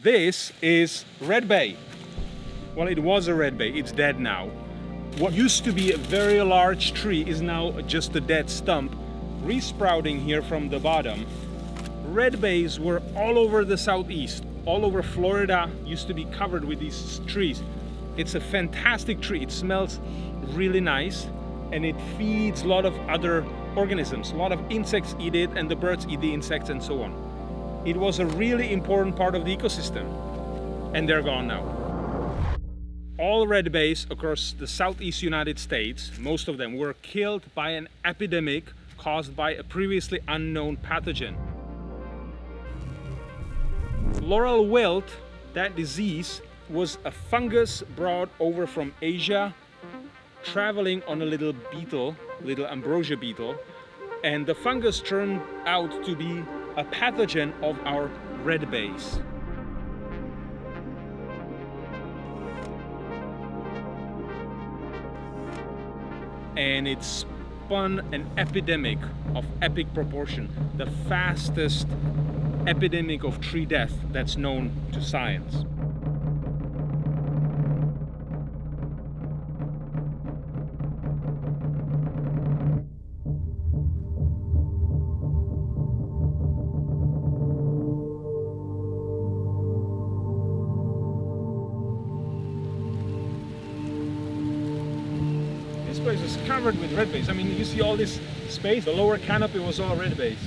This is red bay. Well, it was a red bay, it's dead now. What used to be a very large tree is now just a dead stump, resprouting here from the bottom. Red bays were all over the southeast, all over Florida, used to be covered with these trees. It's a fantastic tree, it smells really nice, and it feeds a lot of other organisms. A lot of insects eat it, and the birds eat the insects and so on. It was a really important part of the ecosystem, and they're gone now. All red bays across the southeast United States, most of them were killed by an epidemic caused by a previously unknown pathogen. Laurel wilt, that disease, was a fungus brought over from Asia, traveling on a little beetle, little ambrosia beetle, and the fungus turned out to be a pathogen of our red bays. And it spun an epidemic of epic proportion, the fastest epidemic of tree death that's known to science. This place is covered with red bays. I mean, you see all this space, the lower canopy was all red bays.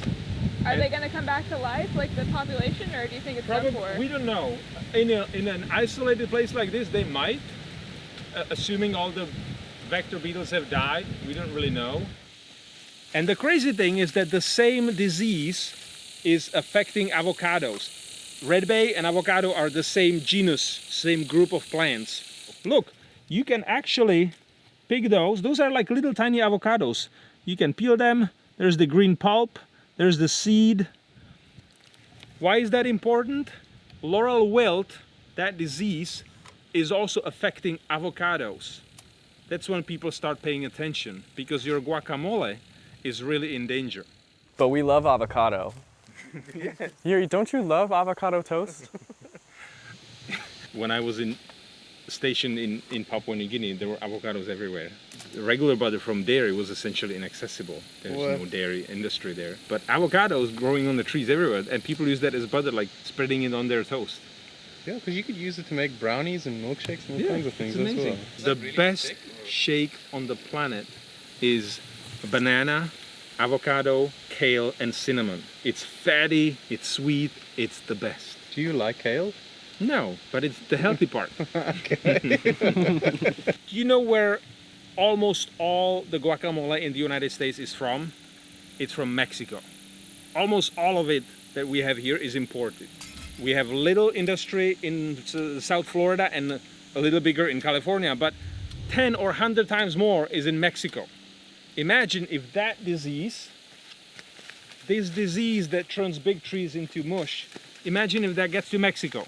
Are they going to come back to life, like the population, or do you think it's done for? We don't know. In an isolated place like this, they might, assuming all the vector beetles have died. We don't really know. And the crazy thing is that the same disease is affecting avocados. Red bay and avocado are the same genus, same group of plants. Look, you can actually pick those. Those are like little tiny avocados. You can peel them. There's the green pulp. There's the seed. Why is that important? Laurel wilt, that disease, is also affecting avocados. That's when people start paying attention, because your guacamole is really in danger. But we love avocado. Yes. Jiri, don't you love avocado toast? When I was stationed in Papua New Guinea, there were avocados everywhere. The regular butter from dairy was essentially inaccessible. There's no dairy industry there. But avocados growing on the trees everywhere, and people use that as butter, like spreading it on their toast. Yeah, because you could use it to make brownies and milkshakes and all kinds of things as well. The best shake on the planet is banana, avocado, kale, and cinnamon. It's fatty, it's sweet, it's the best. Do you like kale? No, but it's the healthy part. Okay. Do you know where almost all the guacamole in the United States is from? It's from Mexico. Almost all of it that we have here is imported. We have little industry in South Florida and a little bigger in California, but 10 or 100 times more is in Mexico. Imagine if that disease, this disease that turns big trees into mush, imagine if that gets to Mexico.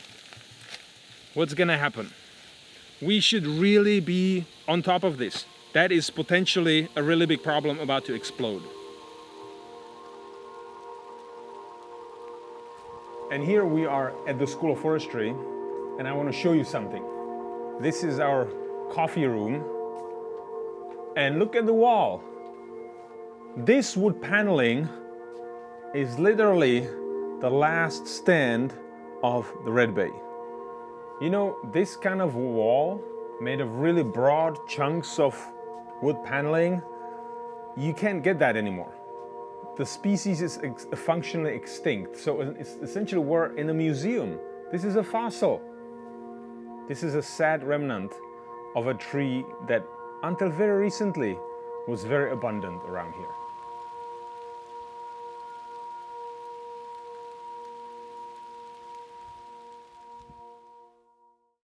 What's gonna happen? We should really be on top of this. That is potentially a really big problem about to explode. And here we are at the School of Forestry, and I want to show you something. This is our coffee room, and look at the wall. This wood paneling is literally the last stand of the red bay. You know, this kind of wall made of really broad chunks of wood paneling, you can't get that anymore. The species is functionally extinct, so it's essentially we're in a museum. This is a fossil. This is a sad remnant of a tree that until very recently was very abundant around here.